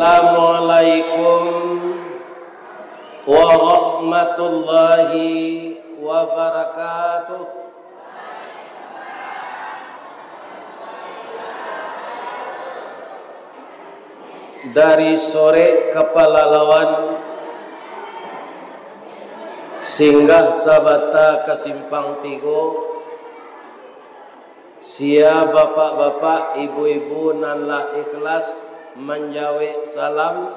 Assalamualaikum warahmatullahi wabarakatuh. Dari sore kepalalawan singgah sabata ke Simpang Tigo, sia bapak-bapak, ibu-ibu nanlah ikhlas menjawe salam,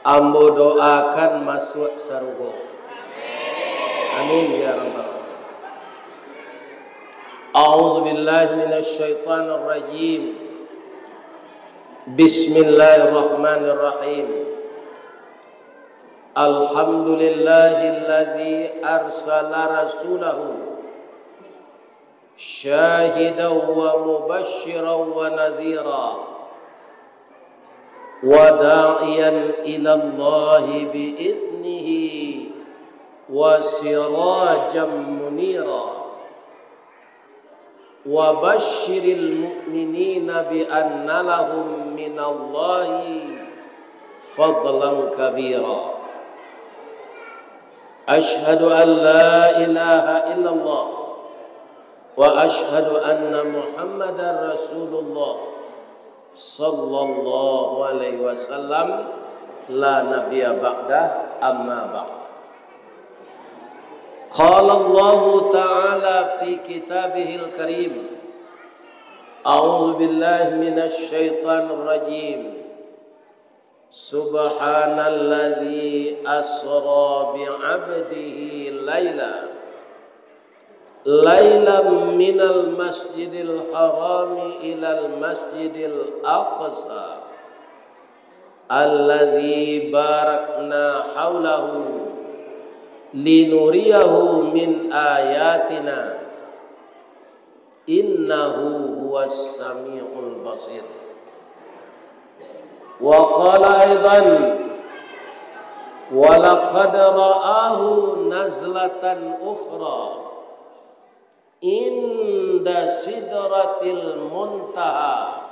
ambo doakan masuk sarugo. Amin ya rabbal alamin. A'udzu billahi minasy syaithanir rajim. Bismillahirrahmanirrahim. Alhamdulillahilladzi arsala rasulahu syahidan wa mubasysyiran wa nadhira wa da'iyan ila Allah bi'idnihi wa sirajan munira wa basyiril mu'minina bi anna lahum minallahi fadlan kabira. Ashhadu an la ilaha illallah wa ashhadu anna Muhammadar Rasulullah sallallahu alaihi wasallam, la nabiyya ba'dah, amma ba'd. Qala Allah ta'ala fi kitabihil karim, a'udzu billahi minasy syaithanir rajim. Subhanalladzi asra bi'abdihi lailan minal masjidil harami ilal masjidil aqsa alladzi barakna haulahu linuriyahu min ayatina innahu huwas samiul basir. Wa qala aidan wa laqad ra'ahu nazlatan ukhra inda sidratil muntaha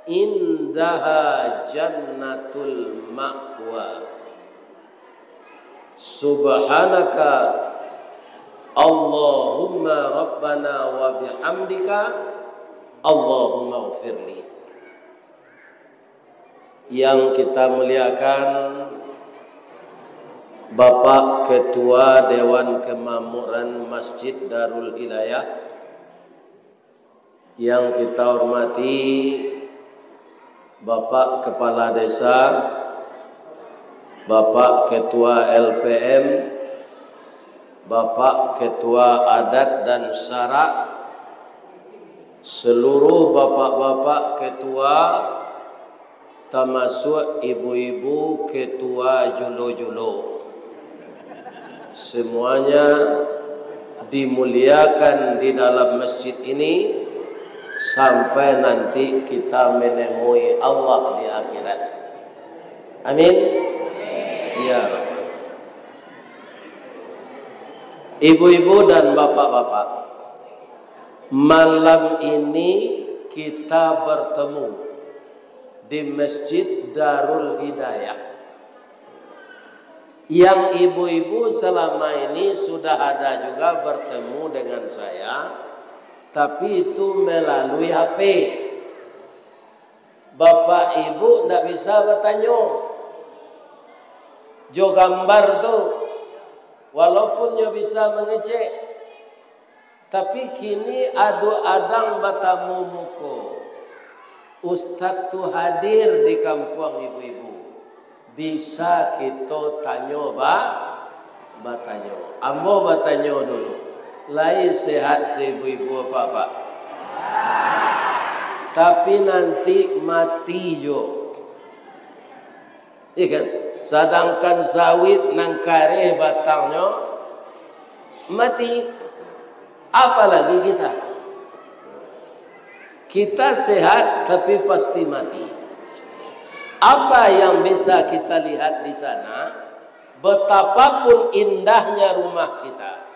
indaha jannatul ma'wa. Subhanaka Allahumma rabbana wa bihamdika Allahumma ghfirli. Yang kita muliakan Bapak Ketua Dewan Kemakmuran Masjid Darul Hidayah, yang kita hormati Bapak Kepala Desa, Bapak Ketua LPM, Bapak Ketua Adat dan Syara, seluruh bapak-bapak ketua, termasuk ibu-ibu ketua julo-julo, semuanya dimuliakan di dalam masjid ini sampai nanti kita menemui Allah di akhirat. Amin ya Rabbal. Ibu-ibu dan bapak-bapak, malam ini kita bertemu di Masjid Darul Hidayah. Yang ibu-ibu selama ini sudah ada juga bertemu dengan saya, tapi itu melalui HP. Bapak ibu tidak bisa bertanya, jo gambar tuh, walaupun nyo bisa mengecek, tapi kini adu-adang batamu muko. Ustadz tuh hadir di kampung ibu-ibu. Bisa kita tanya batanyo. Ambo batanyo dulu. Lai sehat ibu-ibu apa-apa. Tapi nanti mati jo. Iya kan? Sedangkan sawit nang kare batangnya mati. Apalagi kita. Kita sehat tapi pasti mati. Apa yang bisa kita lihat di sana? Betapapun indahnya rumah kita,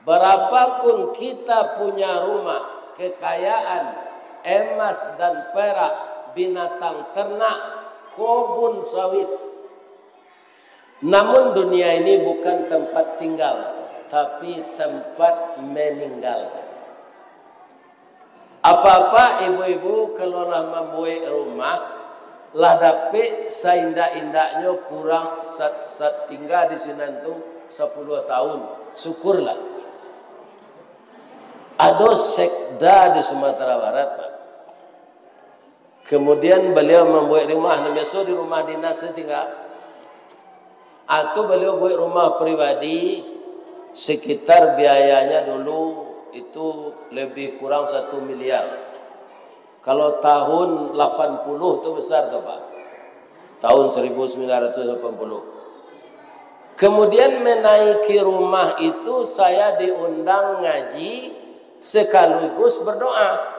berapapun kita punya rumah, kekayaan, emas dan perak, binatang ternak, kebun sawit. Namun dunia ini bukan tempat tinggal, tapi tempat meninggal. Apa-apa ibu-ibu kalau lah membuat rumah, lah dapat seindah-indahnya kurang tinggal di sini tu 10 tahun, syukurlah. Ada sekda di Sumatera Barat, Pak. Kemudian beliau membuat rumah, biasa di rumah dinas tinggal. Atau beliau buat rumah pribadi, sekitar biayanya dulu itu lebih kurang 1 miliar. Kalau tahun 80 itu besar tuh Pak. Tahun 1980. Kemudian menaiki rumah itu saya diundang ngaji sekaligus berdoa.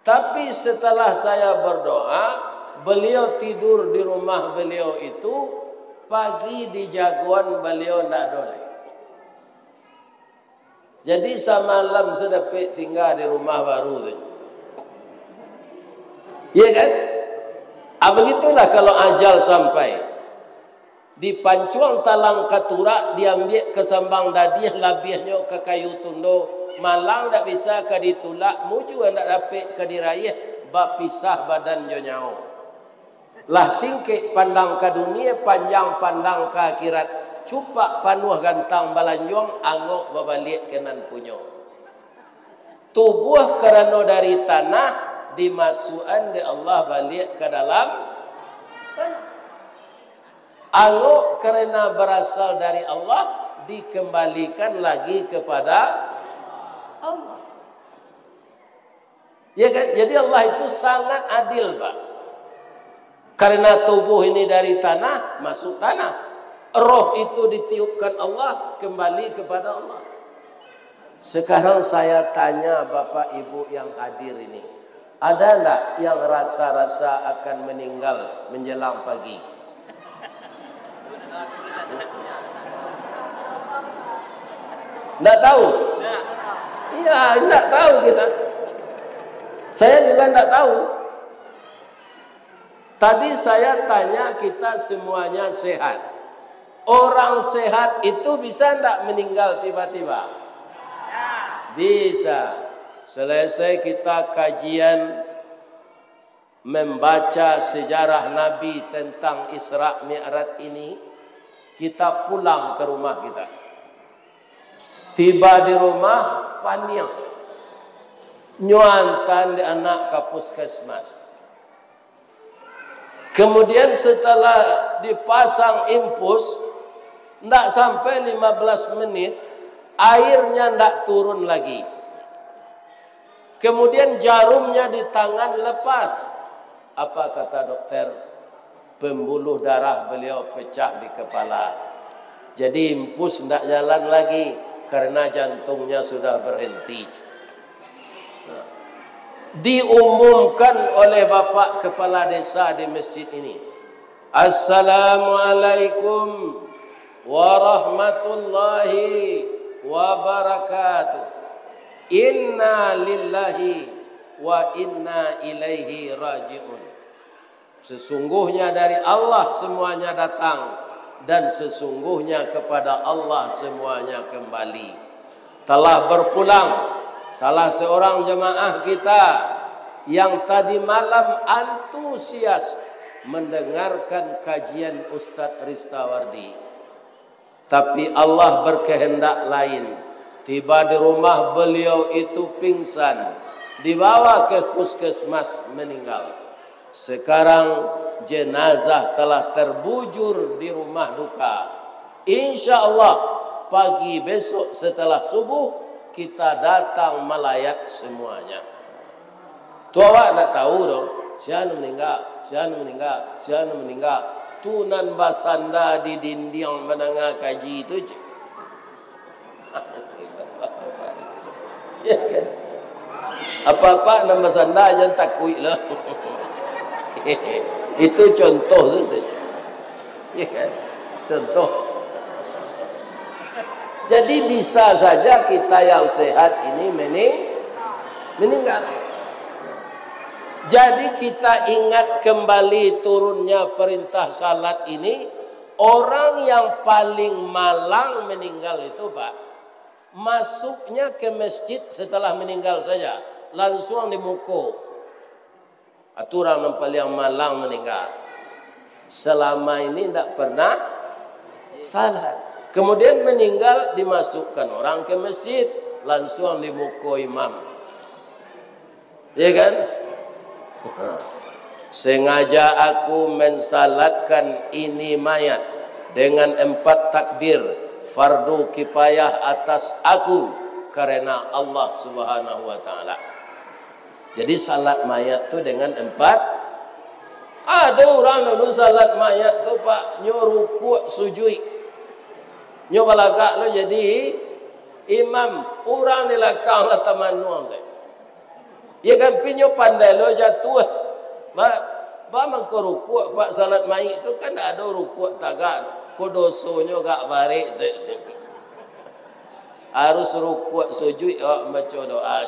Tapi setelah saya berdoa, beliau tidur di rumah beliau itu, pagi di jagoan beliau tidak boleh. Jadi semalam sedapik tinggal di rumah baru tu. Iya kan? Begitulah kalau ajal sampai. Di pancuang talang katurak diambil ke sambang dadiah labihnya ke kayu tundo. Malang tak bisa ke ditulak, muju tak dapat ke diraih, bab pisah badan jo nyau. Lah singkit pandang ke dunia, panjang pandang ke akhirat. Cupak panuh gantang balanjong, angok babalik kenan punyo. Tubuh kerana dari tanah, dimasukan di Allah balik ke dalam tanah. Angok kerana berasal dari Allah, dikembalikan lagi kepada Allah. Ya kan? Jadi Allah itu sangat adil, Pak. Karena tubuh ini dari tanah, masuk tanah. Roh itu ditiupkan Allah, kembali kepada Allah. Sekarang saya tanya Bapak Ibu yang hadir ini, ada enggak yang rasa-rasa akan meninggal menjelang pagi? Enggak tahu? Iya, enggak tahu kita. Saya juga enggak tahu. Tadi saya tanya, kita semuanya sehat. Orang sehat itu bisa enggak meninggal tiba-tiba? Bisa. Selesai kita kajian membaca sejarah Nabi tentang Isra Mi'raj ini, kita pulang ke rumah kita. Tiba di rumah, paniang. Nyuantan di anak ke puskesmas. Kemudian setelah dipasang infus, tidak sampai 15 menit, airnya tidak turun lagi. Kemudian jarumnya di tangan lepas. Apa kata dokter? Pembuluh darah beliau pecah di kepala. Jadi infus tidak jalan lagi karena jantungnya sudah berhenti. Diumumkan oleh Bapak Kepala Desa di masjid ini. Assalamualaikum warahmatullahi wabarakatuh. Inna lillahi wa inna ilaihi raji'un. Sesungguhnya dari Allah semuanya datang, dan sesungguhnya kepada Allah semuanya kembali. Telah berpulang salah seorang jemaah kita yang tadi malam antusias mendengarkan kajian Ustadz Ristawardi. Tapi Allah berkehendak lain. Tiba di rumah beliau itu pingsan, dibawa ke puskesmas, meninggal. Sekarang jenazah telah terbujur di rumah duka. Insya Allah pagi besok setelah subuh kita datang melayat semuanya. Tu awak nak tahu dong, siapa meninggal, siapa meninggal, siapa meninggal. Tunan basanda di dinding menengah kaji itu je. Ya kan? Apa-apa nama basanda jangan takut lah. Itu contoh saja. Ya kan? Contoh. Jadi bisa saja kita yang sehat ini meninggal. Jadi kita ingat kembali turunnya perintah salat ini. Orang yang paling malang meninggal itu Pak, masuknya ke masjid setelah meninggal saja, langsung dimuko. Aturan yang paling malang meninggal. Selama ini tidak pernah salat. Kemudian meninggal dimasukkan orang ke masjid, langsung dimuko imam. Ya kan? Sengaja aku mensalatkan ini mayat dengan 4 takbir fardu kifayah atas aku karena Allah Subhanahu wa taala. Jadi salat mayat tu dengan 4. Ada orang dulu salat mayat tu Pak, nyo rukuk sujud. Nyo balagak lo jadi imam, orang di belakang lah tamanung. Ya kan pinyo pandai lo jatuh. Ba mangko rukuk Pak salat mayit tu kan ada rukuk tagak. Ko dosonyo gak barik. Harus rukuk sujud baca doa.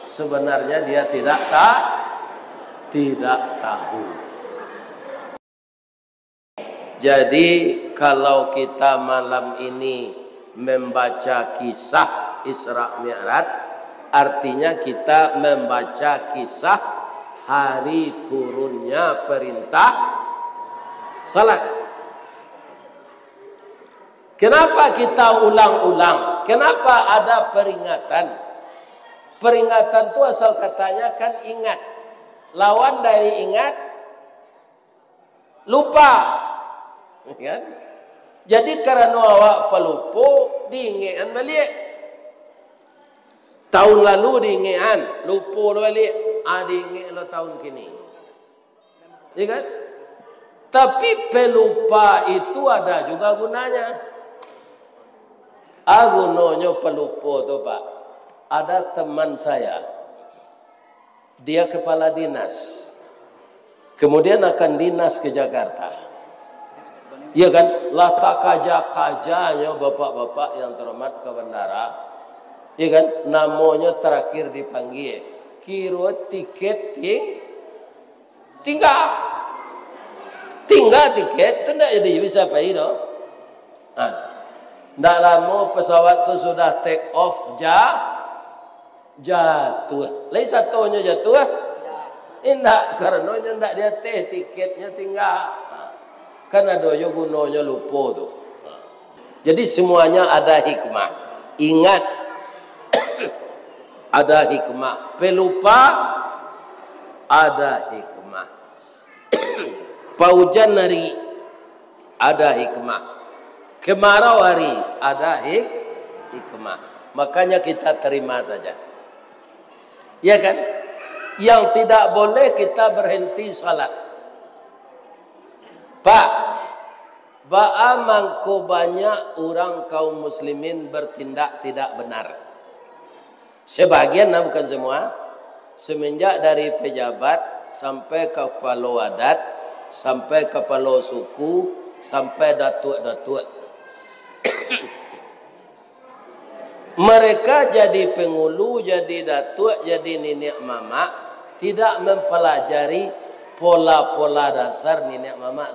Sebenarnya dia tidak tahu. Jadi kalau kita malam ini membaca kisah Isra Mi'raj, artinya kita membaca kisah hari turunnya perintah salat. Kenapa kita ulang-ulang? Kenapa ada peringatan? Peringatan itu asal katanya kan ingat. Lawan dari ingat, lupa. Kan? Jadi karena awak pelupa, diingatkan balik. Tahun lalu diingatkan, lupa balik. Diingat lo tahun kini. Ya kan? Tapi pelupa itu ada juga gunanya. Gunanya pelupa tu Pak. Ada teman saya. Dia kepala dinas. Kemudian akan dinas ke Jakarta. Ya kan? Latak kaja-kajanya bapak-bapak yang terhormat ke bandara. Ya kan? Namanya terakhir dipanggil. Kiro tiket tinggal tiket tu tidak jadi bisa pergi doh. Tidak lama pesawat tu sudah take off jatuh. Lain satunya jatuh. Tidak karena tidak dia tiketnya tinggal. Karena doyo gunanya lupa tu. Jadi semuanya ada hikmah. Ingat. Ada hikmah. Pelupa ada hikmah. Paujan hari ada hikmah. Kemarau hari ada hikmah. Makanya kita terima saja. Ya kan? Yang tidak boleh kita berhenti salat. Pak, mangko banyak orang kaum muslimin bertindak tidak benar. Sebagian, bukan semua. Semenjak dari pejabat sampai kepala adat, sampai kepala suku, sampai datuk-datuk. Mereka jadi pengulu, jadi datuk, jadi nenek mama, tidak mempelajari pola-pola dasar nenek mama.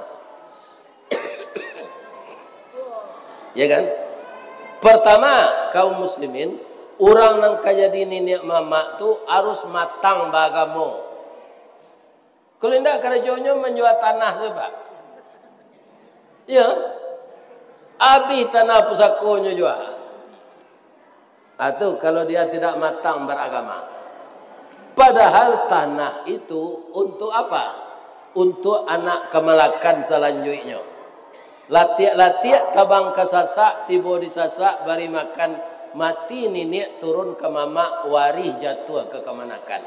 Ya kan? Pertama, kaum muslimin, orang yang jadi nenek mama tu harus matang bagamo. Kalau tidak kerjanya menjual tanah sebab. Ya. Abi tanah pusakonya jual. Atau kalau dia tidak matang beragama. Padahal tanah itu untuk apa? Untuk anak kemalakan selanjutnya. Latiak tabang kasasak, tiba disasak, bari makan, mati nenek turun ke mama, waris jatuh ke kemanakan.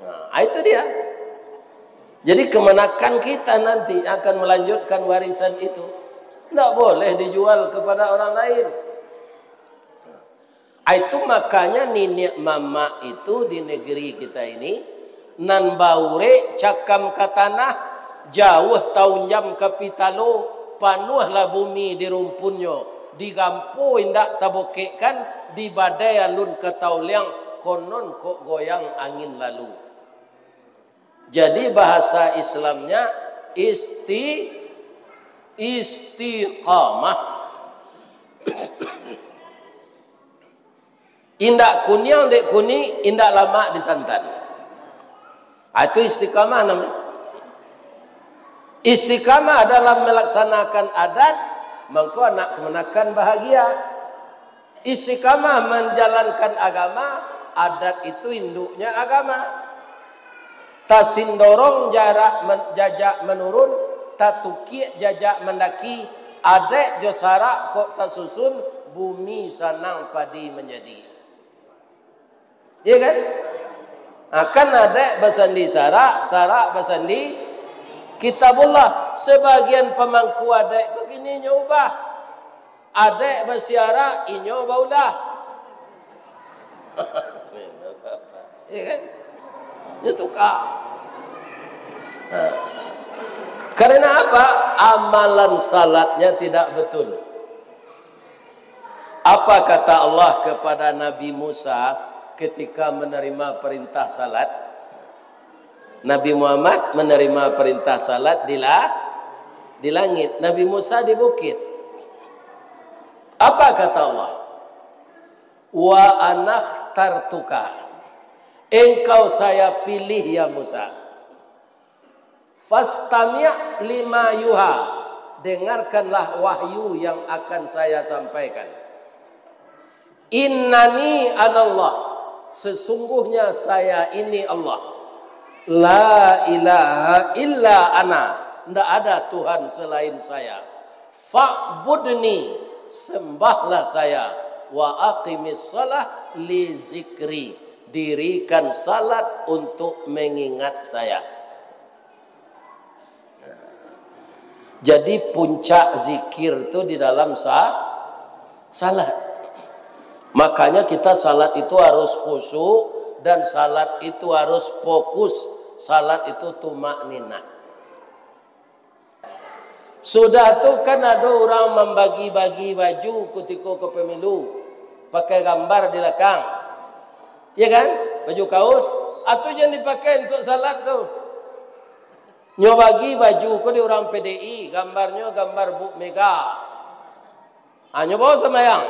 Nah, itu dia. Jadi kemanakan kita nanti akan melanjutkan warisan itu. Tidak boleh dijual kepada orang lain. Itu makanya nenek mama itu di negeri kita ini nan baure cakam ke tanah jauh tahun jam ke pitalo panuhlah bumi di rumpunnya digampu indak tabokekkan di badai alun ke tauliang konon kok goyang angin lalu. Jadi bahasa Islamnya istiqamah. Indak kunyang dek kuni, indak lama di santan. Itu istiqamah namanya. Istiqamah adalah melaksanakan adat, mengko anak kemenakan bahagia. Istiqamah menjalankan agama, adat itu induknya agama. Tasindorong jarak jajak menurun, tatuki jajak mendaki, adek josara kok tasusun, bumi sanang padi menjadi. Iya kan? Akan ada basandi sarak, sarak basandi kitabullah. Sebagian pemangku adek kok ini nyubah. Adek basiara inyo baulah. Iya kan? Itu kak. Karena apa? Amalan salatnya tidak betul. Apa kata Allah kepada Nabi Musa ketika menerima perintah salat? Nabi Muhammad menerima perintah salat di langit, Nabi Musa di bukit. Apa kata Allah? Wa anakhtartuka, engkau saya pilih ya Musa. Fastami' lima yuha, dengarkanlah wahyu yang akan saya sampaikan. Innani anallah, sesungguhnya saya ini Allah. La ilaha illa ana, tidak ada Tuhan selain saya. Fa'budni, sembahlah saya. Wa aqimis salah li zikri, dirikan salat untuk mengingat saya. Jadi puncak zikir itu di dalam salat. Makanya kita salat itu harus khusyuk dan salat itu harus fokus. Salat itu tumakninah. Sudah tu kan ada orang membagi-bagi baju ketika ke pemilu, pakai gambar di belakang, ya kan? Baju kaos, atau jangan dipakai untuk salat tu. Nyo bagi baju ko di orang PDI, gambarnya gambar Bu Mega. Nyo bawa semayang.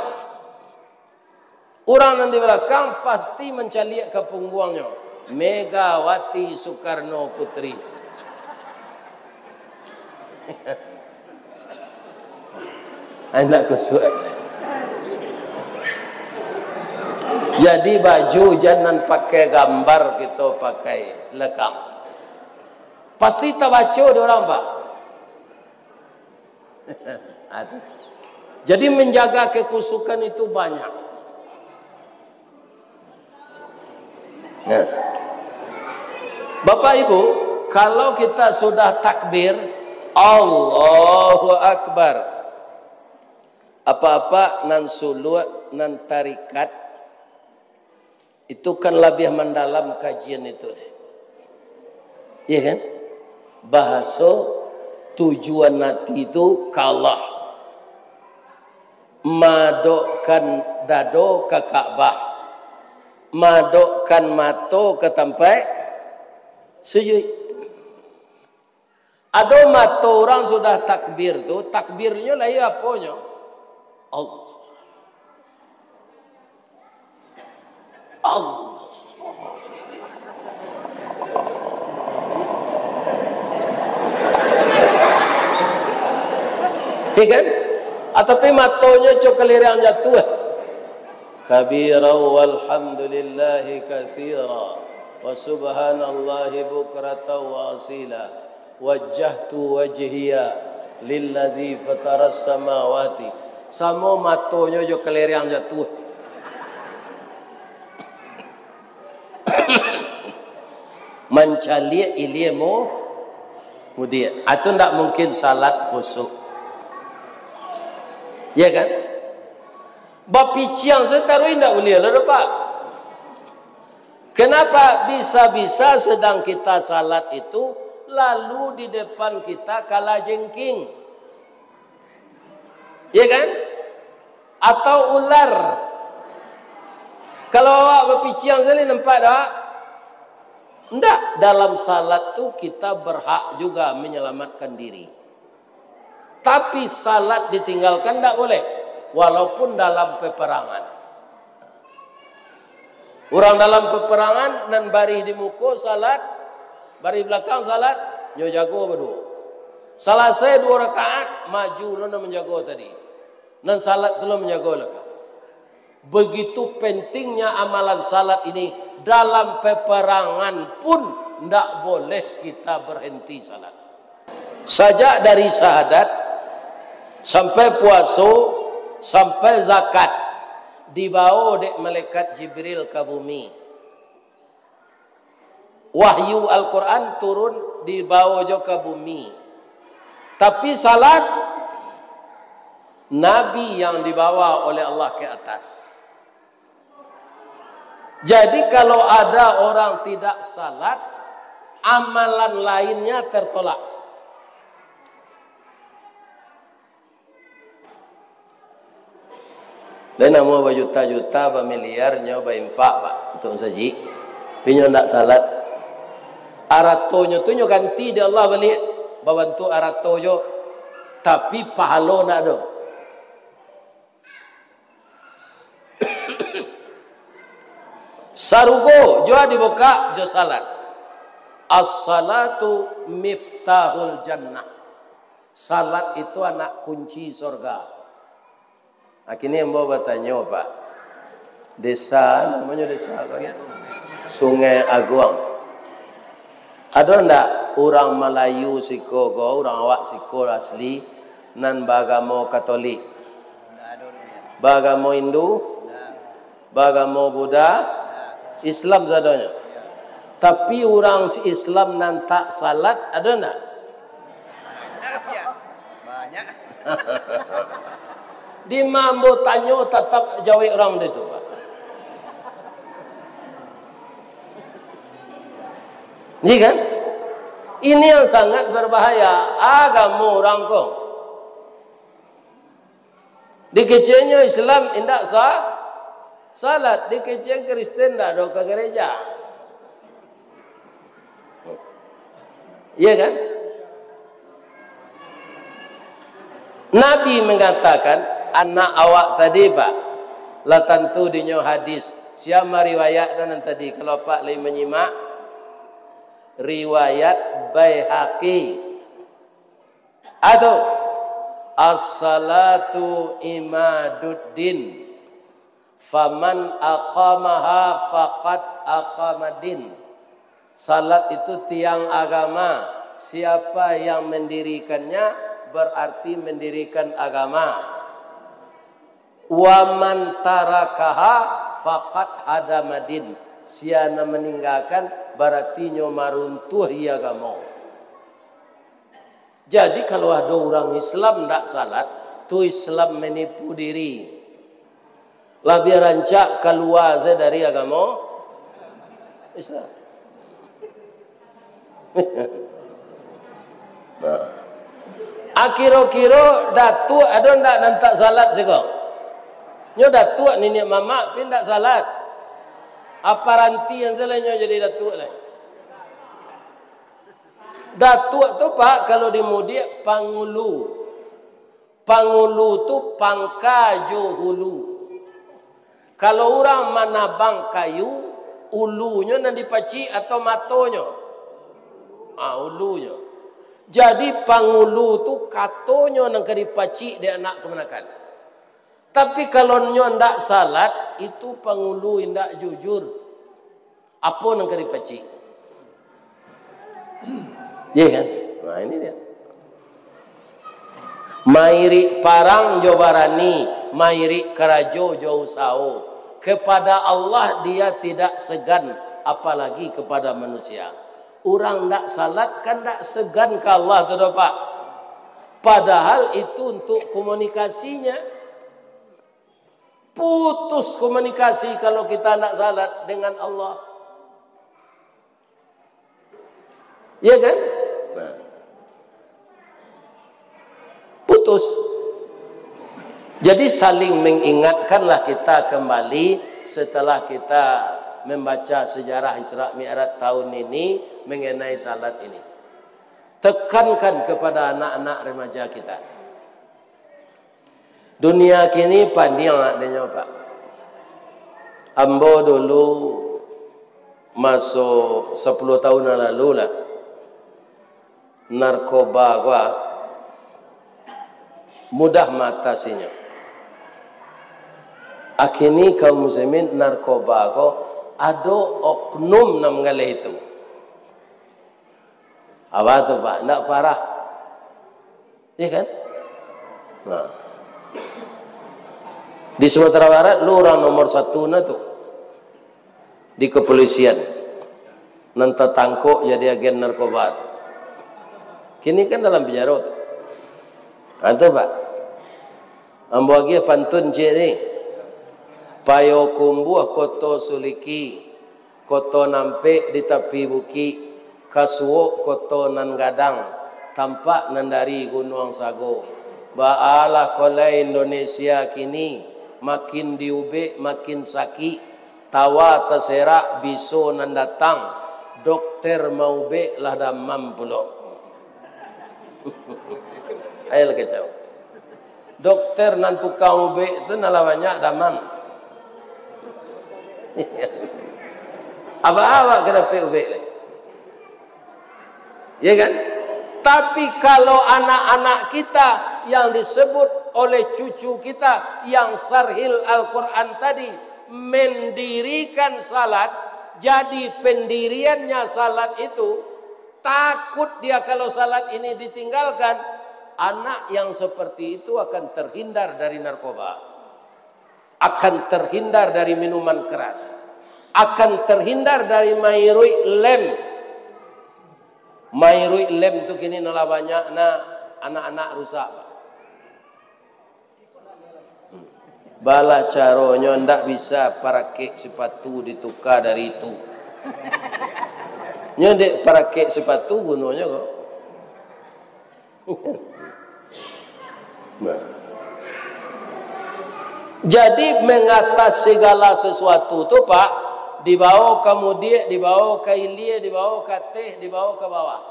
Orang yang di belakang pasti mencaliak ke punggungnya. Megawati Soekarno Putri. Anak kusuk. Jadi baju jangan pakai gambar, kita pakai lekam. Pasti tak baca dia orang pak. Jadi menjaga kekusukan itu banyak. Nah, Bapak Ibu, kalau kita sudah takbir Allahu Akbar, apa-apa nan sulu nan tarikat itu kan lebih mendalam kajian itu, iya kan? Bahasa tujuan nanti itu kalah madokkan dado ke Ka'bah, madokkan mato ke tempat sujud. Ada mato orang sudah takbir tu, takbirnya lah ya apanya? Allah. Allah. Ya kan? Tapi matonya cokelirang jatuh. Kabira walhamdulillahi kathira wa subhanallahi bukrata wa asila wajjahtu wajhiya lillazi fataras samawati. Sama matonya cokelirang jatuh. Mencari ilmu mudia. Itu tidak mungkin salat khusyuk. Ya kan? Bapiciang saya taruh tidak boleh lah Pak. Kenapa bisa-bisa sedang kita salat itu lalu di depan kita kala jengking? Ya kan? Atau ular. Kalau awak bapiciang saya nampak tak? Tidak, dalam salat tu kita berhak juga menyelamatkan diri. Tapi salat ditinggalkan tidak boleh, walaupun dalam peperangan. Orang dalam peperangan nan bari di muka salat, bari belakang salat, nyo jago berdua. Selesai 2 rakaat, maju lo nak menjaga tadi. Nan salat tu lo menjaga laka. Begitu pentingnya amalan salat ini, dalam peperangan pun tidak boleh kita berhenti salat. Sajak dari syahadat sampai puasa sampai zakat dibawa dek malaikat Jibril ke bumi. Wahyu Al-Quran turun dibawa juga ke bumi. Tapi salat Nabi yang dibawa oleh Allah ke atas. Jadi kalau ada orang tidak salat, amalan lainnya tertolak. Lain nama berjuta-juta, bermiliar, nyoba infak pak untuk saji. Pinyo ndak salat. Aratonyo tu nyo ganti dia Allah balik, bantu aratonyo, tapi pahala nak do. Sarugo jo dibuka jo salat. As-salatu miftahul jannah. Salat itu anak kunci surga. Akhirnya mbak bertanya pak, desa namanya desa apa ya? Sungai Aguang. Ada ndak orang Melayu siko go, orang awak siko asli nan bagamo Katolik, bagamo Hindu, bagamo Buddha, Islam zadanya. Tapi orang Islam nan tak salat ada ndak? Banyak. Di mambo tanya tetap jawab orang itu pak. Ini kan? Ini yang sangat berbahaya. Agama orang kong. Di kecenya Islam indak sah salat, di kecenya Kristen ndak ada ke gereja. Iya kan? Nabi mengatakan anak awak tadi pak, lah tentu dinyo hadis. Siapa riwayat dan tadi kalau pak lagi menyimak riwayat Baihaqi atau as-salatu imaduddin faman aqamaha faqad aqamadin. Salat itu tiang agama, siapa yang mendirikannya berarti mendirikan agama. Wa man tarakaha faqad hadamadin. Siana meninggalkan berarti nyo maruntuh agama. Jadi kalau ada orang Islam ndak salat, tu Islam menipu diri. Lah biar rancak keluar dari agama Islam. Akhir-akhir datu ada ndak nantak salat sekong. Nyo datuk nenek mama pun tak salat. Apa ranti yang selainnya jadi datuk lah. Datuk tu pak kalau dimudik pangulu. Pangulu tu pangkajo hulu. Kalau orang manabang kayu, ulunya nan dipaci atau matonya. Ulunya. Jadi pangulu tu katonyo nang dipaci dia anak kemenakan. Tapi kalau nyo ndak salat, itu pangulu ndak jujur. Apa nang keripaci? Ya kan? Nah ini dia. Mairi parang jo barani, mairi kerajo jo usao. Kepada Allah dia tidak segan, apalagi kepada manusia. Orang ndak salat kan ndak segan ke Allah tu Pak. Padahal itu untuk komunikasinya. Putus komunikasi kalau kita nak salat dengan Allah. Ya kan? Nah. Putus. Jadi saling mengingatkanlah kita kembali setelah kita membaca sejarah Isra Mi'raj tahun ini mengenai salat ini. Tekankan kepada anak-anak remaja kita. Dunia kini panjang adanya Pak. Ambo dulu masuk 10 tahun lalu lah. Narkoba gua mudah matasinya. Akhirnya kaum muslimin narkoba ko ada oknum nam gale itu. Apa tu Pak? Ndak parah. Ya kan? Nah. Di Sumatera Barat lu orang nomor 1 na tu. Di kepolisian. Nanti tangkuk jadi agen narkoba tu. Kini kan dalam penjara tu. Itu Pak. Ambo lagi pantun je ni. Payo kumbuh koto suliki, koto nampe di tepi buki, kasuo koto nan gadang, tampak nandari gunung sago. Baalah kolai Indonesia kini, makin diube makin sakit, tawa terserak biso nan datang, dokter mau be lah damam pulo. Ayo kacau. Dokter nan tukang ube itu nala banyak damam. Apa-apa kena PUB ni. Ya kan? Tapi kalau anak-anak kita yang disebut oleh cucu kita yang sarhil Al-Quran tadi mendirikan salat, jadi pendiriannya salat itu takut dia kalau salat ini ditinggalkan, anak yang seperti itu akan terhindar dari narkoba, akan terhindar dari minuman keras, akan terhindar dari mairui lem. Mairui lem tu kini nala banyak na anak-anak rusak. Bala caronyo ndak bisa pakai sepatu ditukar dari itu. Nyodek pakai sepatu gunanya kok. Jadi mengatas segala sesuatu tu Pak, dibawa kemudian, dibawa ke ilia, dibawa ke teh, dibawa ke bawah.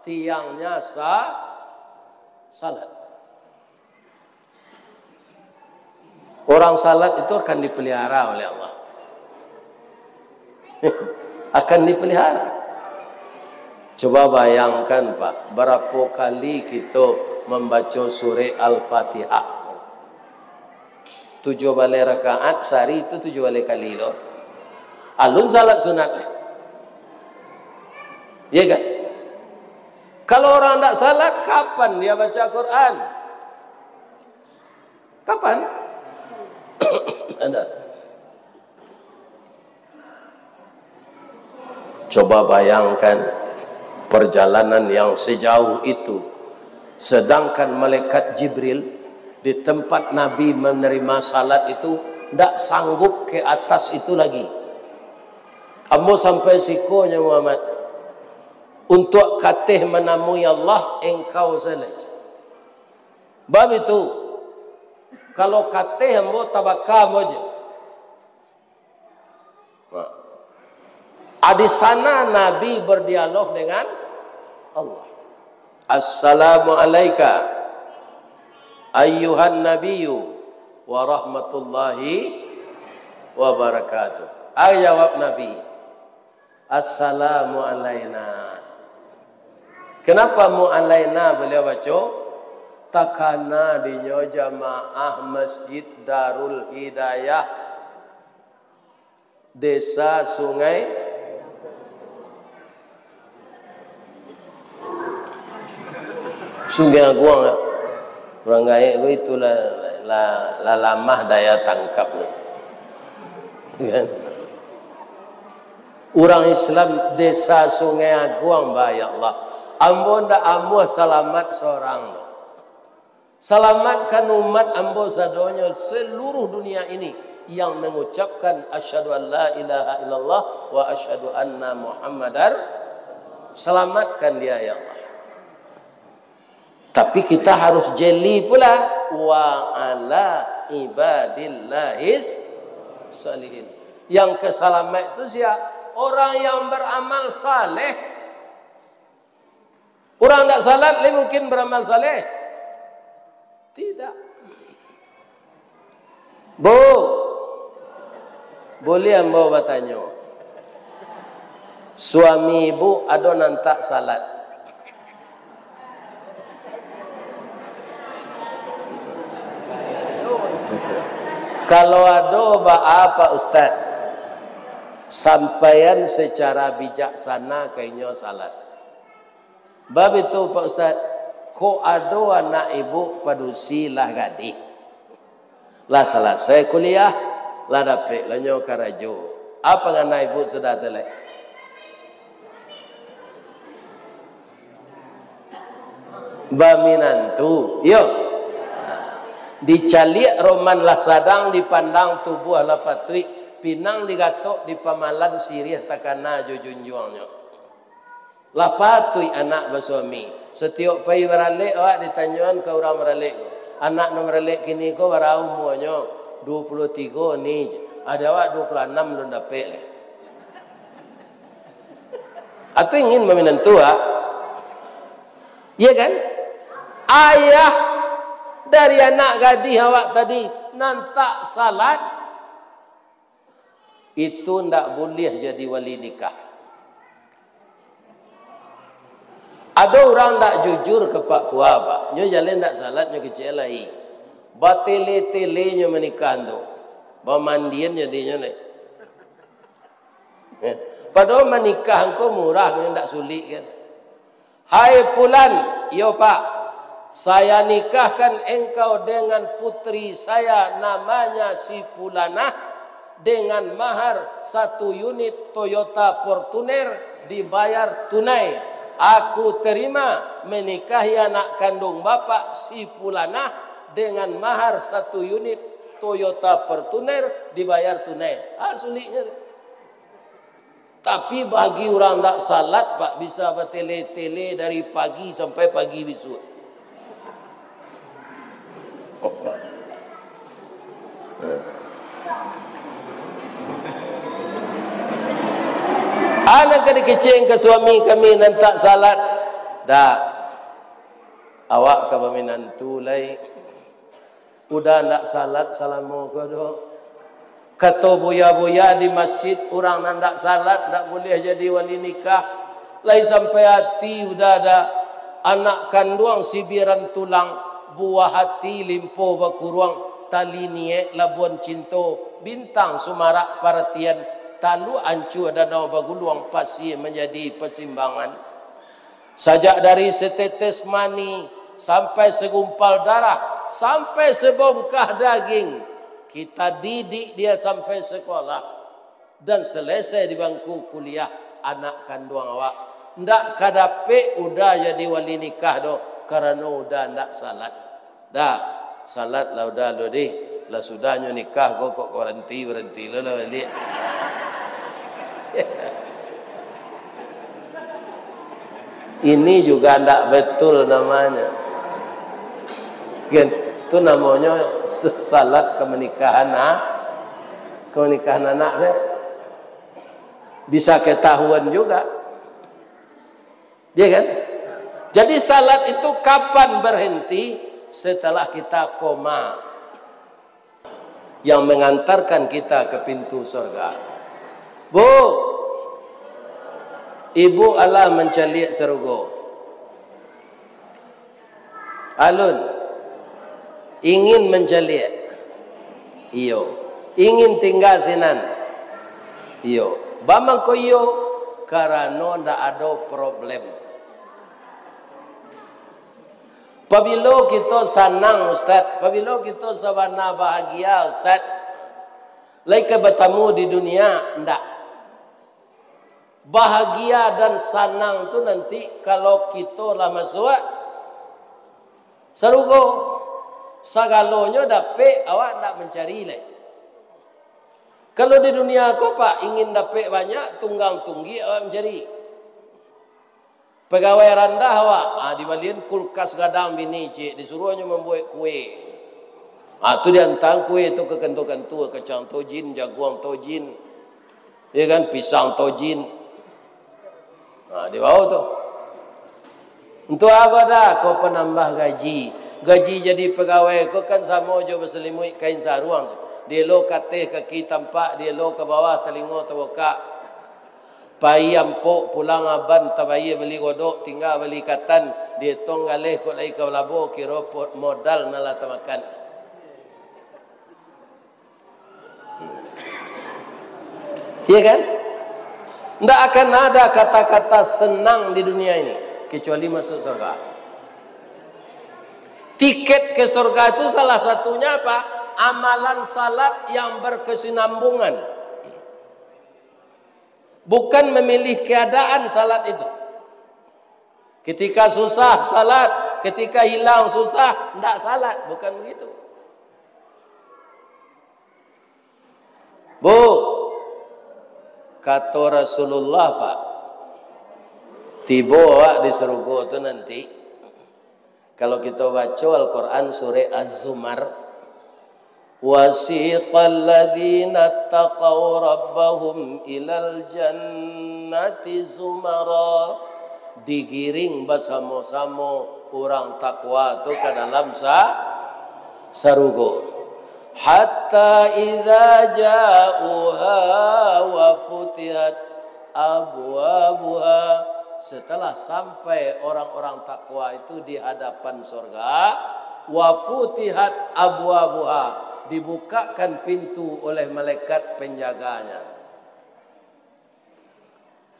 Tiangnya salat. Orang salat itu akan dipelihara oleh Allah. Akan dipelihara. Coba bayangkan Pak, berapa kali kita membaca surah Al-Fatihah. 7 balai rakaat sehari itu 7 balai kali loh. Alun salat sunat. Iya kan? Kalau orang tidak salat, kapan dia baca Quran? Kapan? Ada. Coba bayangkan perjalanan yang sejauh itu. Sedangkan malaikat Jibril di tempat Nabi menerima salat itu tidak sanggup ke atas itu lagi. Kamu sampai sikonya Muhammad untuk katih menemui Allah engkau salat. Bab itu kalau katih mau tabakam aja. Di sana Nabi berdialog dengan Allah. Assalamualaikum ayyuhan nabiyyu wa rahmatullahi wa barakatuh. Jawab Nabi, assalamu alaina. Kenapa mu alaina beliau baca? Takana dinyo jamaah Masjid Darul Hidayah Desa Sungai Aguang. Orang gaik gue itulah lamah daya tangkap ni. Kan? Orang Islam Desa Sungai Aguang ya Allah. Ambo ndak ambo selamat seorang. Selamatkan umat ambo sadonya seluruh dunia ini yang mengucapkan asyhadu an la ilaha illallah wa asyhadu anna muhammadar. Selamatkan dia ya Allah. Tapi kita harus jeli pula wa ala ibadillahis salihin. Yang keselamat itu siapa? Orang yang beramal saleh. Orang tak salat mungkin beramal saleh? Tidak. Bu, boleh ambo bertanya. Suami ibu ada nantak salat. Kalau ada apa Ustaz? Sampaian secara bijaksana kayaknya salat. Bab itu Pak Ustaz, ko ada anak ibu padusi lah gadi. Lah selesai kuliah, lah dapat lah nyo karajo. Apa anak ibu sudah telek? Baminantu, yo. Dicaliak roman lah sadang dipandang tubuh lah patui, pinang digatok di pamalan sirih takana jujunjuangnya. Lah patui anak bersuami. Setiap pai beralik awak ditanyaan ke orang beralik. Anak nomor beralik kini ko berapa umurnya? 23 ni. Ada awak 26 belum dapat leh. Atau ingin meminantu ah? Iya kan? Ayah dari anak gadis awak tadi nantak salat itu ndak boleh jadi wali nikah. Ada orang ndak jujur ke Pak Kua Pak. Nyo jalan ndak salat nyo kecil lagi. Batele-tele nyo menikah tu. Bamandian jadinya ni. Padahal menikah engkau murah kan ndak sulit kan. Hai Pulan, yo Pak. Saya nikahkan engkau dengan putri saya namanya si Pulanah dengan mahar 1 unit Toyota Fortuner dibayar tunai. Aku terima menikahi anak kandung bapak si Pulanah dengan mahar 1 unit Toyota Fortuner dibayar tunai. Sulitnya. Tapi bagi orang tak salat Pak bisa bertele-tele dari pagi sampai pagi besok. Anak kecil ke suami kami nantak salat. Dah. Awak ke peminantu lai. Udah nak salat salamu ke do. Kata boya-boya di masjid orang nandak salat tak boleh jadi wali nikah. Lai sampai hati udah ada anak kandung sibiran tulang. Buah hati limpo bakuruang tali niek labuan cinto bintang sumarak perhatian talu ancu ada nau baguluang pasi menjadi persimbangan. Sajak dari setetes mani sampai segumpal darah sampai sebongkah daging kita didik dia sampai sekolah dan selesai di bangku kuliah anak kandung awak ndak kadape udah jadi wali nikah do karena udah ndak salat. Dah salat lah udah lo deh lah sudahnya nikah kok berhenti lo balik. Ini juga ndak betul namanya. Kan itu namanya salat kemenikahan anak saya. Bisa ketahuan juga. Dia kan? Jadi salat itu kapan berhenti? Setelah kita koma yang mengantarkan kita ke pintu surga. Bu, ibu Allah mencaliak serugo. Alun, ingin mencaliak. Iyo, ingin tinggal sinan. Iyo, bamang ko iyo karena ndak ada problem. Apabila kita senang Ustaz, apabila kita sabana bahagia Ustaz, laika bertemu di dunia, enggak. Bahagia dan senang tu nanti kalau kita lah masuk serugo, segalonya dapat awak tak mencari leh. Kalau di dunia kau Pak ingin dapat banyak, tunggang tunggi awak mencari. Pegawai rendah awak, dibalikin kulkas gadang bini cik, disuruhnya membuat kue. Tu dia entang kue tu ke kentu-kentu, kecang tojin, jaguang tojin. Ya kan, pisang tojin. Nah, di bawah tu. Untuk aku dah kau penambah gaji. Gaji jadi pegawai kau kan sama je berselimut kain saruang tu. Dia lo katih kaki tampak, dia lo ke bawah telinga terbuka. Pai ampuk pulang aban tabayi beli godok tinggal beli katan, dia tong galih kau lagi kau labo kira modal nala tamakan. Iya kan? Tidak akan ada kata-kata senang di dunia ini kecuali masuk surga. Tiket ke surga itu salah satunya apa? Amalan salat yang berkesinambungan. Bukan memilih keadaan salat itu. Ketika susah salat, ketika hilang susah tidak salat, bukan begitu. Bu, kata Rasulullah Pak, tiba awak di surga itu nanti, kalau kita baca Al-Quran surah Az-Zumar, wasiqal ladzina taqaw rabbahum ilal jannati zumara, digiring bersama-sama orang takwa itu ke dalam surga. Hatta idza ja'uha wa futihat abwabuha, setelah sampai orang-orang takwa itu di hadapan surga, wa futihat abwabuha, dibukakan pintu oleh malaikat penjaganya.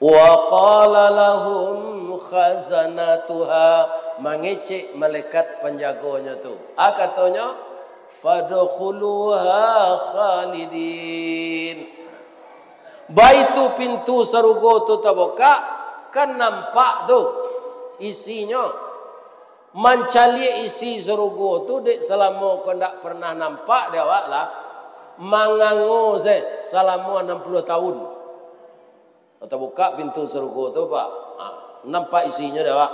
Wa qala lahum khazanatuha, mengecek malaikat penjaganya tu. Katanya fadkhuluha khalidin. Baitu pintu surga tu terbuka, kan nampak tu isinya. Mencari isi surga tu dek selama kau tak pernah nampak dia awak lah. Mangango saya selama 60 tahun. Atau buka pintu surga tu Pak. Nampak isinya dia awak.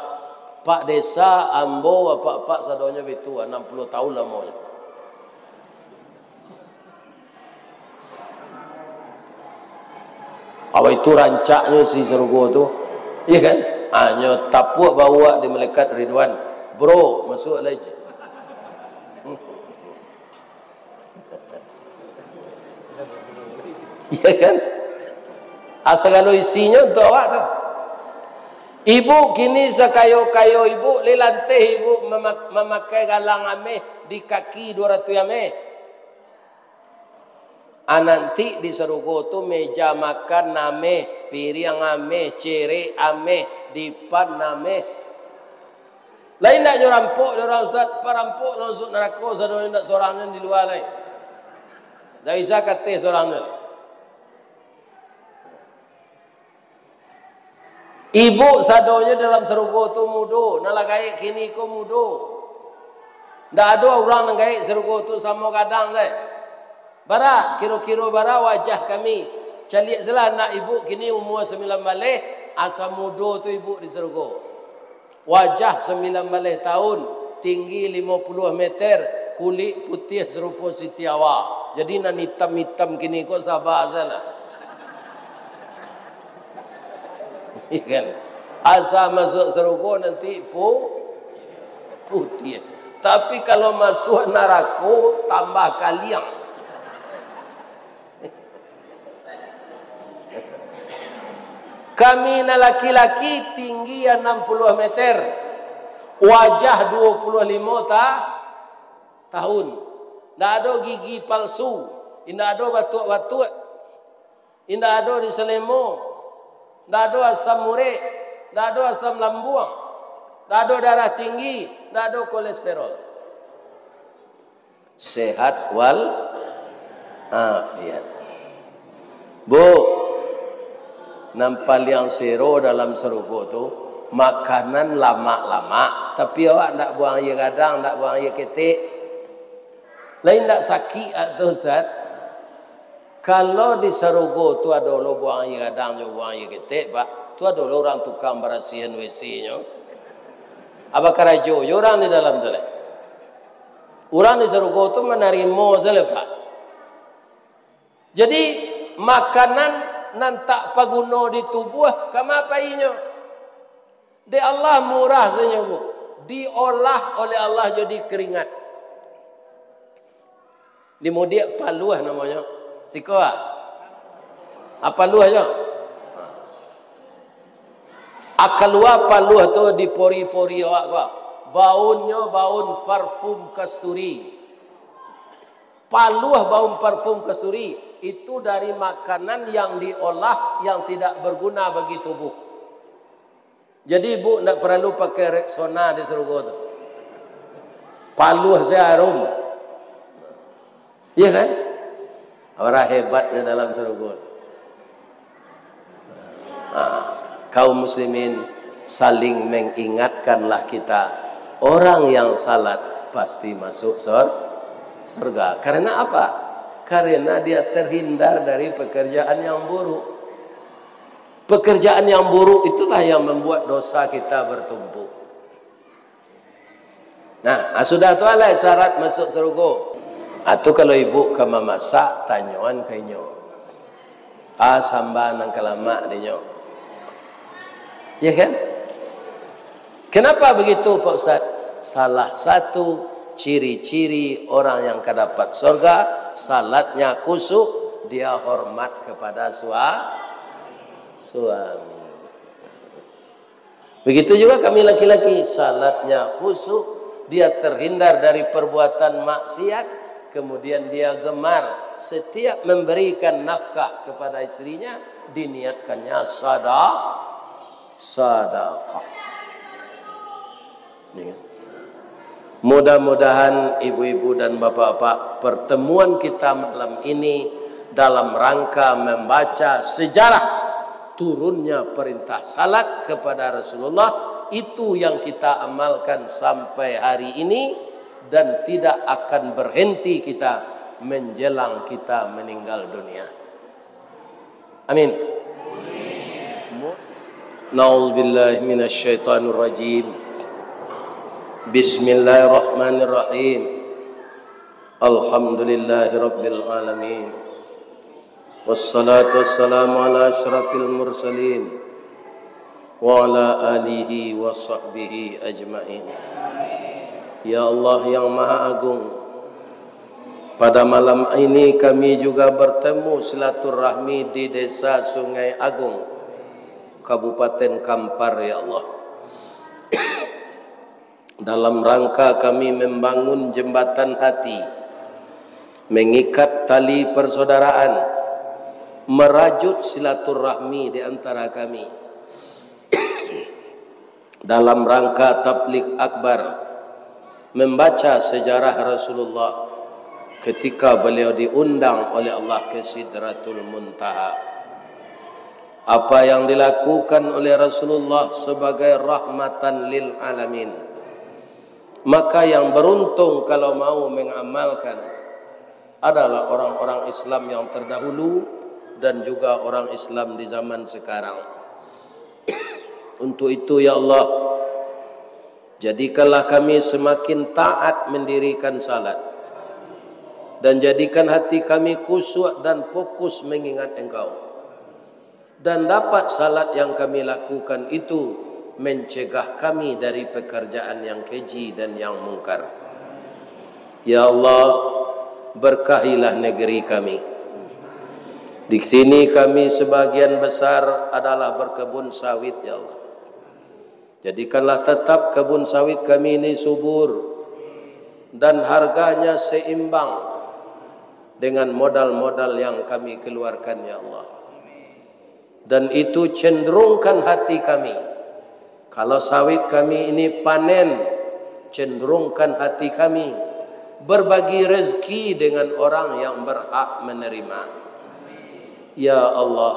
Pak desa ambo apa-apa sadonya betu 60 tahun lamanya. Apa itu rancaknya si surga tu? Iya kan? Hanya tapuk bawa di malaikat Ridwan. Bro, masuk lagi. Iya kan? Asal kalau isinya untuk awak tu. Ibu kini sekayo-kayo ibu, di lantai ibu memakai galang ameh di kaki 200 ameh. Nanti di surga tu meja makan ameh, piring ameh, cere ameh, dipan ameh. Lain tak rampok orang ustaz, parampok masuk neraka sadonya tak sorangan di luar lain. Tak bisa kata sorangan. Ibu sadonya dalam surga tu mudo, nak gaik kini ko mudo. Tak ada orang nak gaik surga tu sama kadang saya. Bara, kira-kira bara wajah kami. Caliak selah nak ibu kini umur 9 balik, asal muda tu ibu di surga. Wajah 9 balik tahun, tinggi 50 meter, kulit putih serupa Siti Hawa. Jadi nak hitam-hitam kini kok sabar salah. Ikan. Asal masuk surga nanti putih. Tapi kalau masuk neraka tambah kaliang. Kami na laki-laki tinggi 60 meter. Wajah 25 tahun. Tak ada gigi palsu. Tidak ada batuk-batuk. Tidak ada di selemo. Tak ada asam urat. Tak ada asam lambung. Tak ada darah tinggi. Tak ada kolesterol. Sehat wal afiat. Bu, nampak yang sero dalam surga tu makanan lama-lama, tapi awak tak buang air kadang, tak buang air ketik. Lain tak sakit atau ustaz? Kalau di surga tu ada lo buang air kadang, jo buang air ketik, Pak. Tu ada lo orang tukang bersihin WC-nya. Apa kerajo jo orang di dalam tu lah. Orang di surga tu menerima saja, Pak. Jadi makanan nantak paguno di tubuh kamapainya. De Allah murah saja bu. Diolah oleh Allah jadi keringat. Dimudik paluah namanya. Sikoa. Apa luah aja? Akalua paluah tu dipori-pori awak gua. Baunnya baun parfum kasturi. Paluah baun parfum kasturi itu dari makanan yang diolah yang tidak berguna bagi tubuh. Jadi ibu tidak perlu pakai Rexona di Serogo tu. Paluah seharum. Iya kan? Orang hebatnya dalam Serogo. Kaum muslimin saling mengingatkanlah kita. Orang yang salat pasti masuk surga. Karena apa? Karena dia terhindar dari pekerjaan yang buruk. Pekerjaan yang buruk itulah yang membuat dosa kita bertumpuk. Nah, sudah tu lah syarat masuk surga. Atau kalau ibu ke memasak, tanyaan kainyo. Sambal nang kelamak dinyo. Ya kan? Kenapa begitu Pak Ustaz? Salah satu ciri-ciri orang yang akan dapat surga, salatnya khusyuk, dia hormat kepada suami. Begitu juga kami laki-laki, salatnya khusyuk, dia terhindar dari perbuatan maksiat, kemudian dia gemar setiap memberikan nafkah kepada istrinya, diniatkannya sadaqah. Mudah-mudahan ibu-ibu dan bapak-bapak, pertemuan kita malam ini dalam rangka membaca sejarah turunnya perintah salat kepada Rasulullah, itu yang kita amalkan sampai hari ini dan tidak akan berhenti kita menjelang kita meninggal dunia. Amin. Na'udzubillahi minasyaitonir rajim. Bismillahirrahmanirrahim. Alhamdulillahi rabbil alamin. Wassalatu wassalamu ala asyrafil mursalin wa ala alihi wa sahbihi ajma'in. Ya Allah yang Maha Agung, pada malam ini kami juga bertemu silaturahmi di Desa Sungai Agung, Kabupaten Kampar, ya Allah. Dalam rangka kami membangun jembatan hati, mengikat tali persaudaraan, merajut silaturahmi di antara kami. Dalam rangka tabligh akbar, membaca sejarah Rasulullah ketika beliau diundang oleh Allah ke Sidratul Muntaha. Apa yang dilakukan oleh Rasulullah sebagai rahmatan lil alamin. Maka yang beruntung kalau mau mengamalkan adalah orang-orang Islam yang terdahulu dan juga orang Islam di zaman sekarang. Untuk itu ya Allah, jadikanlah kami semakin taat mendirikan salat, dan jadikan hati kami khusyuk dan fokus mengingat Engkau, dan dapat salat yang kami lakukan itu mencegah kami dari pekerjaan yang keji dan yang mungkar. Ya Allah, berkahilah negeri kami. Di sini kami sebagian besar adalah berkebun sawit, ya Allah. Jadikanlah tetap kebun sawit kami ini subur dan harganya seimbang dengan modal-modal yang kami keluarkan, ya Allah. Dan itu cenderungkan hati kami. Kalau sawit kami ini panen, cenderungkan hati kami berbagi rezeki dengan orang yang berhak menerima. Ya Allah,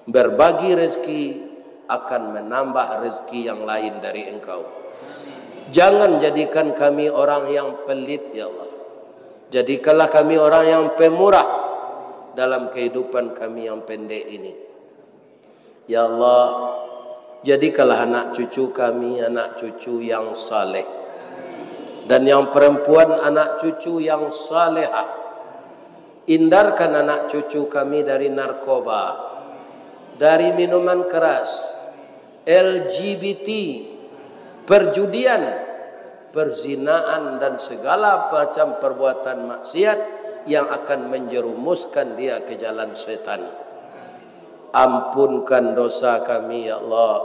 berbagi rezeki akan menambah rezeki yang lain dari Engkau. Jangan jadikan kami orang yang pelit, ya Allah. Jadikanlah kami orang yang pemurah dalam kehidupan kami yang pendek ini. Ya Allah, jadikanlah anak cucu kami anak cucu yang saleh, dan yang perempuan anak cucu yang salehah, Hindarkan anak cucu kami dari narkoba, dari minuman keras, LGBT, perjudian, perzinaan dan segala macam perbuatan maksiat yang akan menjerumuskan dia ke jalan setan. Ampunkan dosa kami ya Allah.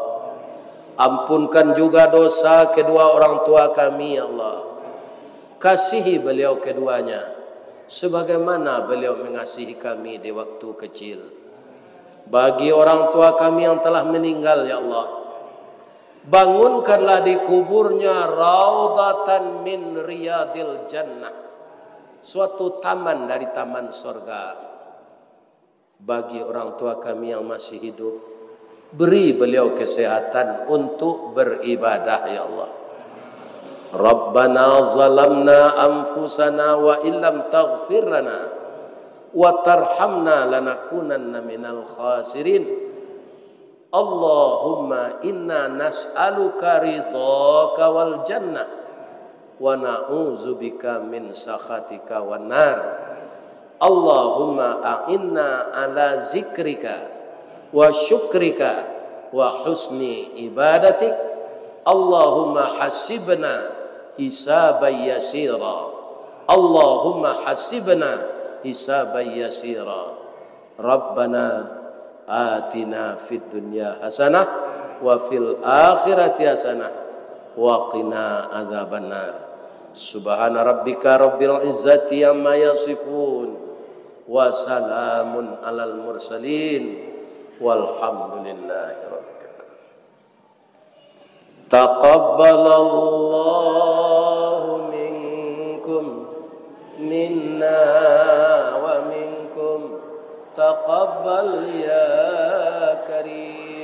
Ampunkan juga dosa kedua orang tua kami ya Allah. Kasihi beliau keduanya sebagaimana beliau mengasihi kami di waktu kecil. Bagi orang tua kami yang telah meninggal ya Allah, bangunkanlah di kuburnya raudatan min riyadil jannah, suatu taman dari taman surga. Bagi orang tua kami yang masih hidup, beri beliau kesehatan untuk beribadah ya Allah. Rabbana zalamna anfusana wa illam taghfir lana wa tarhamna lanakunanna minal khasirin. Allahumma inna nas'aluka ridhaka wal jannah wa na'udzubika min sakhatika wan nar. Allahumma a'inna ala zikrika wa syukrika wa husni ibadatik. Allahumma hasibna hisaban yasira. Allahumma hasibna hisaban yasira. Rabbana atina fid dunya hasanah wa fil akhirati hasanah wa qina adzabannar. Subhana rabbika rabbil izzati amma yasifun wa salamun alal mursalin walhamdulillahi rabbil alamin. Taqabbalallahu minkum minna wa minkum taqabbal ya karim.